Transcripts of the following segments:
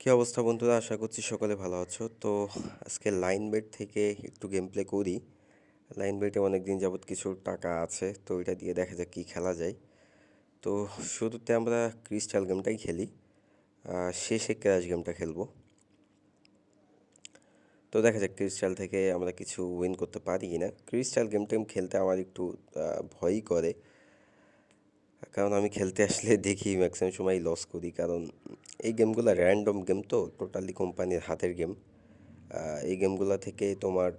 কি অবস্থা বন্ধুরা? আশা করছি সকলে ভালো আছো। তো আজকে লাইন বেট থেকে একটু গেম প্লে করি। লাইন বেটে অনেক দিন যাবত কিছু টাকা আছে, তো এটা দিয়ে দেখা যাক কি খেলা যায়। তো শুরুতে আমরা ক্রিস্টাল গেমটাই খেলি, শেষে ক্র্যাশ গেমটা খেলবো। তো দেখা যাক ক্রিস্টাল থেকে আমরা কিছু উইন করতে পারি কি না। ক্রিস্টাল গেম টেম খেলতে আমার একটু ভয়ই করে, কারণ আমি খেলতে আসলে দেখি ম্যাক্সিমাম সময় লস করি। কারণ এই গেমগুলো র্যান্ডম গেম, তো টোটালি কোম্পানির হাতের গেম। এই গেমগুলো থেকে তোমার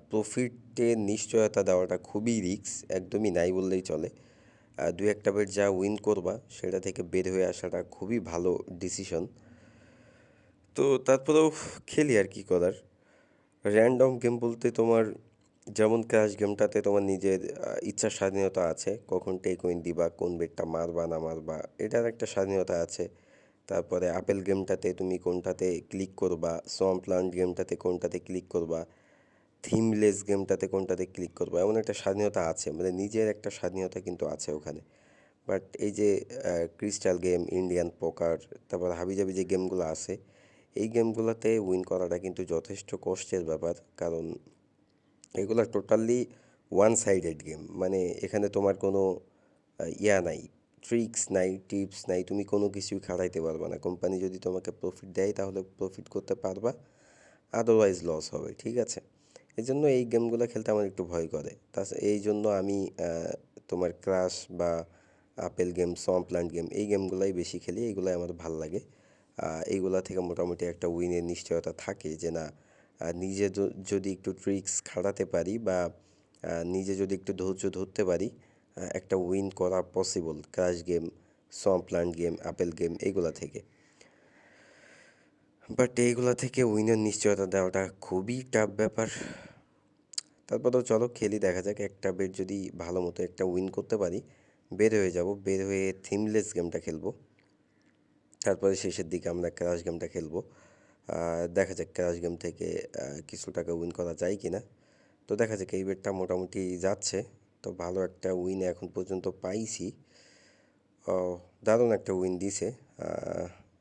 প্রফিটের নিশ্চয়তা দেওয়াটা খুবই রিস্ক, একদমই নাই বললেই চলে। দুই একটা বের যা উইন করবা সেটা থেকে বের হয়ে আসাটা খুবই ভালো ডিসিশন। তো তারপরেও খেলি, আর কি করার। র্যান্ডম গেম বলতে তোমার যেমন ক্র্যাশ গেমটাতে তোমার নিজের ইচ্ছার স্বাধীনতা আছে, কখন টেক উইন দিবা, কোন বেটটা মারবা না মারবা, এটার একটা স্বাধীনতা আছে। তারপরে আপেল গেমটাতে তুমি কোনটাতে ক্লিক করবা, সোয়াম্প ল্যান্ড গেমটাতে কোনটাতে ক্লিক করবা, থিমলেস গেমটাতে কোনটাতে ক্লিক করবো, এমন একটা স্বাধীনতা আছে, মানে নিজের একটা স্বাধীনতা কিন্তু আছে ওখানে। বাট এই যে ক্রিস্টাল গেম, ইন্ডিয়ান পোকার, তারপর হাবিজাবি যে গেমগুলো আছে, এই গেমগুলোতে উইন করাটা কিন্তু যথেষ্ট কষ্টের ব্যাপার। কারণ এগুলো টোটালি ওয়ান সাইডেড গেম, মানে এখানে তোমার কোনো ইয়া নাই, ট্রিক্স নাই, টিপস নাই, তুমি কোনো কিছুই খাটাইতে পারবা না। কোম্পানি যদি তোমাকে প্রফিট দেয় তাহলে প্রফিট করতে পারবা, আদারওয়াইজ লস হবে, ঠিক আছে। এই জন্য এই গেমগুলো খেলতে আমার একটু ভয় করে। এই জন্য আমি তোমার ক্রাশ বা আপেল গেম, সম প্ল্যান্ট গেম, এই গেমগুলাই বেশি খেলি, এইগুলাই আমার ভাল লাগে। এইগুলা থেকে মোটামুটি একটা উইনের নিশ্চয়তা থাকে যে না, নিজে যদি একটু ট্রিক্স খাটাতে পারি বা নিজে যদি একটু ধৈর্য ধরতে পারি, একটা উইন করা পসিবল ক্রাশ গেম, সম প্ল্যান্ট গেম, আপেল গেম এইগুলা থেকে। বাট এইগুলা থেকে উইনের নিশ্চয়তা দেওয়াটা খুবই টাফ ব্যাপার। তারপরেও চলো খেলি, দেখা যাক একটা বের যদি ভালো মতো একটা উইন করতে পারি, বের হয়ে যাব। বের হয়ে থিমলেস গেমটা খেলবো, তারপরে শেষের দিকে আমরা ক্র্যাশ গেমটা খেলবো। দেখা যাক ক্র্যাশ গেম থেকে কিছু টাকা উইন করা যায় কি না। তো দেখা যাক, এই বেরটা মোটামুটি যাচ্ছে। তো ভালো একটা উইন এখন পর্যন্ত পাইছি। ও, দারুণ একটা উইন দিছে।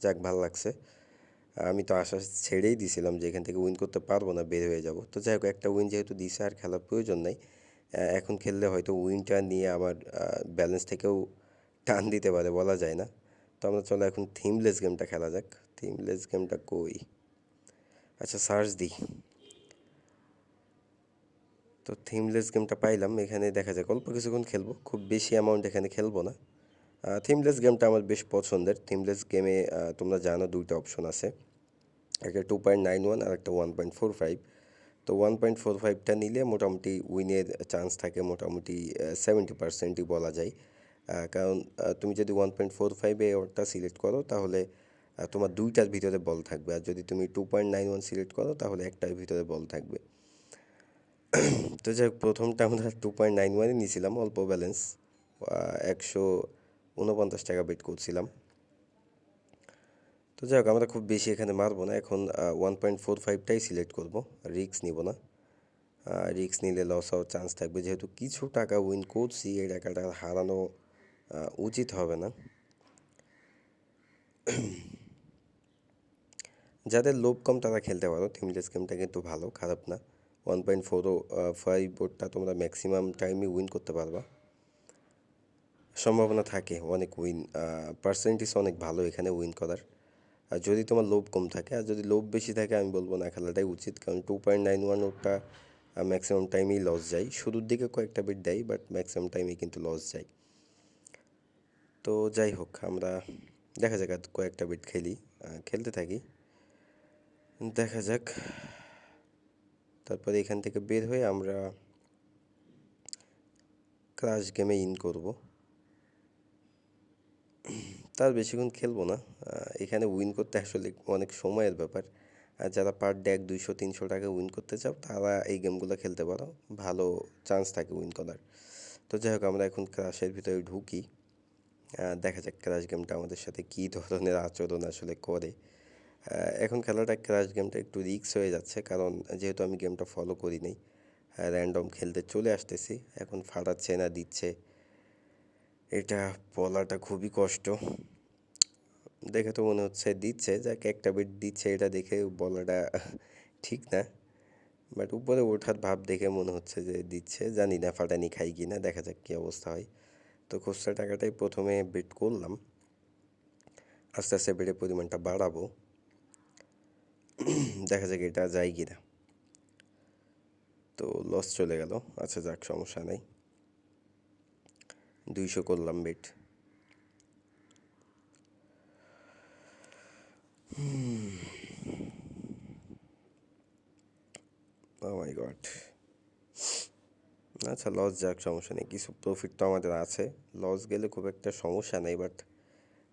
যাক, ভাল লাগছে। আমি তো আশা ছেড়েই দিছিলাম যে এখান থেকে উইন করতে পারবো না, বের হয়ে যাব। তো যাই হোক, একটা উইন যেহেতু দিছে আর খেলার প্রয়োজন নাই। এখন খেললে হয়তো উইনটা নিয়ে আমার ব্যালেন্স থেকেও টান দিতে পারে, বলা যায় না। তো আমরা চলো এখন থিমলেস গেমটা খেলা যাক। থিমলেস গেমটা কই, আচ্ছা সার্চ দিই। তো থিমলেস গেমটা পাইলাম, এখানে দেখা যাক অল্প কিছুক্ষণ খেলবো, খুব বেশি অ্যামাউন্ট এখানে খেলবো না। থিমলেস গেমটা আমার বেশ পছন্দের। থিমলেস গেমে তোমরা জানো দুইটা অপশন আছে, একটা 2.91 আর একটা 1.45। তো 1.45টা নিলে মোটামুটি উইনের চান্স থাকে মোটামুটি 70%ই বলা যায়। কারণ তুমি যদি 1.45-এ ওটা সিলেক্ট করো তাহলে তোমার দুইটার ভিতরে বল থাকবে, আর যদি তুমি 2.91 সিলেক্ট করো তাহলে একটার ভিতরে বল থাকবে। তো যাই হোক, প্রথমটা আমরা 2.91-এ নিয়েছিলাম, অল্প ব্যালেন্স, 149 টাকা বেট করছিলাম। তো যাই হোক, আমরা খুব বেশি এখানে মারবো না, এখন 1.45টাই সিলেক্ট করবো, রিস্ক নিব না। রিস্ক নিলে লস হওয়ার চান্স থাকবে, যেহেতু কিছু টাকা উইন করছি, এই টাকাটা হারানো উচিত হবে না। যাদের লোভ কম তারা খেলতে পারো, থিমলেস গেমটা কিন্তু ভালো, খারাপ না। 1.45 বোর্ডটা তোমরা ম্যাক্সিমাম টাইমে উইন করতে পারবা, সম্ভাবনা থাকে অনেক উইন, পার্সেন্টেজ অনেক ভালো এখানে উইন করার। আর যদি তোমার লোভ কম থাকে, আর যদি লোভ বেশি থাকে আমি বলবো না খেলাটাই উচিত, কারণ 2.91 ওটা ম্যাক্সিমাম টাইমেই লস যায়। শুরুর দিকে কয়েকটা বিট দেয়, বাট ম্যাক্সিমাম টাইমেই কিন্তু লস যায়। তো যাই হোক, আমরা দেখা যাক আর কয়েকটা বিট খেলি, খেলতে থাকি, দেখা যাক। তারপরে এখান থেকে বের হয়ে আমরা ক্রাশ গেমে ইন করব। তার বেশিক্ষণ খেলবো না, এখানে উইন করতে আসলে অনেক সময়ের ব্যাপার। আর যারা পার ডে 100-200-300 টাকা উইন করতে চাও তারা এই গেমগুলো খেলতে পারো, ভালো চান্স থাকে উইন করার। তো যাই হোক, আমরা এখন ক্রাশের ভিতরে ঢুকি, দেখা যাক ক্রাশ গেমটা আমাদের সাথে কী ধরনের আচরণ আসলে করে। এখন খেলাটা, ক্রাশ গেমটা একটু রিস্ক হয়ে যাচ্ছে, কারণ যেহেতু আমি গেমটা ফলো করি নাই, র্যান্ডম খেলতে চলে আসতেছি, এখন ফাটাচ্ছে না দিচ্ছে এটা বলাটা খুবই কষ্ট। দেখে তো মনে হচ্ছে দিচ্ছে, যাকে একটা বেট দিচ্ছে এটা দেখে বলাটা ঠিক না, বাট উপরে ওঠার ভাব দেখে মনে হচ্ছে যে দিচ্ছে। জানি না ফাটানি খাই কি না, দেখা যাক কী অবস্থা হয়। তো খুচরা টাকাটাই প্রথমে বেট করলাম, আস্তে আস্তে বেটের পরিমাণটা বাড়াবো, দেখা যাক এটা যায় কি না। তো লস চলে গেল, আচ্ছা যাক সমস্যা নাই। 200 করলাম বেট। ও মাই গড। আচ্ছা লস যাক সমস্যা নেই, কিছু প্রফিট তো আমাদের আছে। লস গেলে খুব একটা সমস্যা নেই, বাট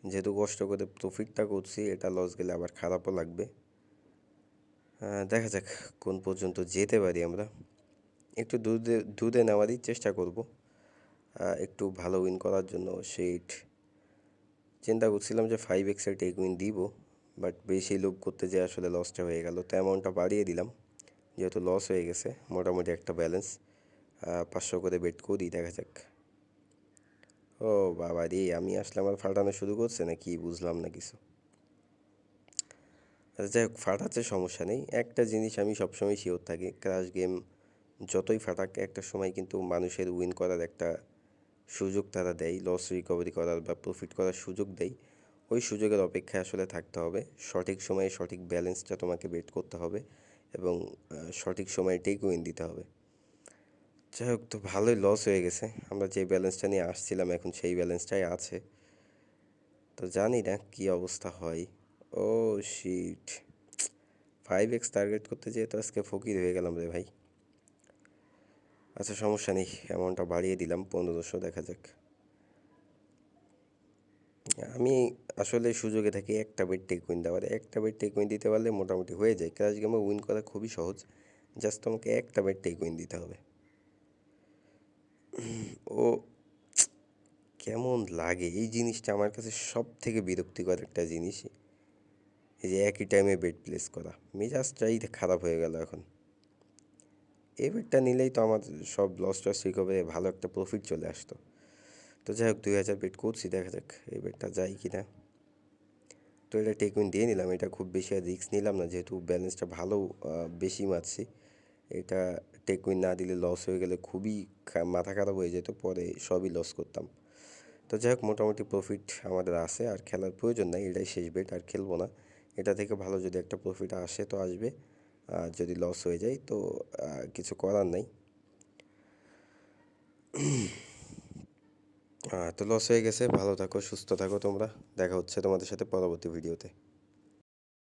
যেহেতু কষ্ট করে প্রফিটটা করছি, এটা লস গেলে আবার খারাপও লাগবে। দেখা যাক কোন পর্যন্ত যেতে পারি আমরা। একটু দুধে দুধে নেওয়ারই চেষ্টা করব, একটু ভালো উইন করার জন্য। সেইট চিন্তা করছিলাম যে 5x-এর টেক উইন দিব, বাট বেশি লোভ করতে যেয়ে আসলে লসটা হয়ে গেল। তো অ্যামাউন্টটা বাড়িয়ে দিলাম, যেহেতু লস হয়ে গেছে। মোটামুটি একটা ব্যালেন্স 500 করে বেট করি, দেখা যাক। ও বাবা রে, আমি আসলে আমার ফাটানো শুরু করছে না কি, বুঝলাম না কিছু। আচ্ছা যাই হোক, ফাটাচ্ছে সমস্যা নেই। একটা জিনিস আমি সবসময় শিওর থাকি, ক্রাশ গেম যতই ফাটাক একটা সময় কিন্তু মানুষের উইন করার একটা সুযোগ তারা দেয়, লস রিকভারি করার বা প্রফিট করার সুযোগ দেয়। ওই সুযোগের অপেক্ষায় আসলে থাকতে হবে। সঠিক সময়ে সঠিক ব্যালেন্সটা তোমাকে বেট করতে হবে, এবং সঠিক সময়ে টেক উইন দিতে হবে। যাই হোক, তো ভালোই লস হয়ে গেছে। আমরা যে ব্যালেন্সটা নিয়ে আসছিলাম এখন সেই ব্যালেন্সটাই আছে। তো জানি না কী অবস্থা হয়। ও শিট, 5x টার্গেট করতে যেয়ে তো আজকে ফকির হয়ে গেলাম রে ভাই। আচ্ছা সমস্যা নেই, অ্যামাউন্টটা বাড়িয়ে দিলাম 1500, দেখা যাক। আমি আসলে সুযোগে থাকি একটা বেড টেক উইন দেওয়ার। একটা বেড টেক উইন দিতে পারলে মোটামুটি হয়ে যায়। ক্র্যাশ গেমে উইন করা খুবই সহজ, জাস্ট তোমাকে একটা বেড টেক উইন দিতে হবে। ও কেমন লাগে এই জিনিসটা, আমার কাছে সব থেকে বিরক্তিকর একটা জিনিস, এই যে একই টাইমে বেড প্লেস করা। মেজাজটাই খারাপ হয়ে গেল এখন। এই বেডটা নিলেই তো আমার সব লস টস রিকভারি ভালো একটা প্রফিট চলে আসতো। তো যাই হোক, 2000 বেড করছি, দেখা যাক এই বেডটা যায় কি না। তো এটা টেক উইন দিয়ে নিলাম, এটা খুব বেশি আর রিস্ক নিলাম না, যেহেতু ব্যালেন্সটা ভালো বেশি মারছি। এটা টেক উইন না দিলে লস হয়ে গেলে খুবই মাথা খারাপ হয়ে যেত, পরে সবই লস করতাম। তো যাই হোক, মোটামুটি প্রফিট আমাদের আসে, আর খেলার প্রয়োজন নাই, এটাই শেষ বেট, আর খেলবো না। এটা থেকে ভালো যদি একটা প্রফিট আসে তো আসবে, আর যদি লস হয়ে যায় তো কিছু করার নাই। তো লস হয়ে গেছে, ভালো থাকো সুস্থ থাকো তোমরা, দেখা হচ্ছে তোমাদের সাথে পরবর্তী ভিডিওতে।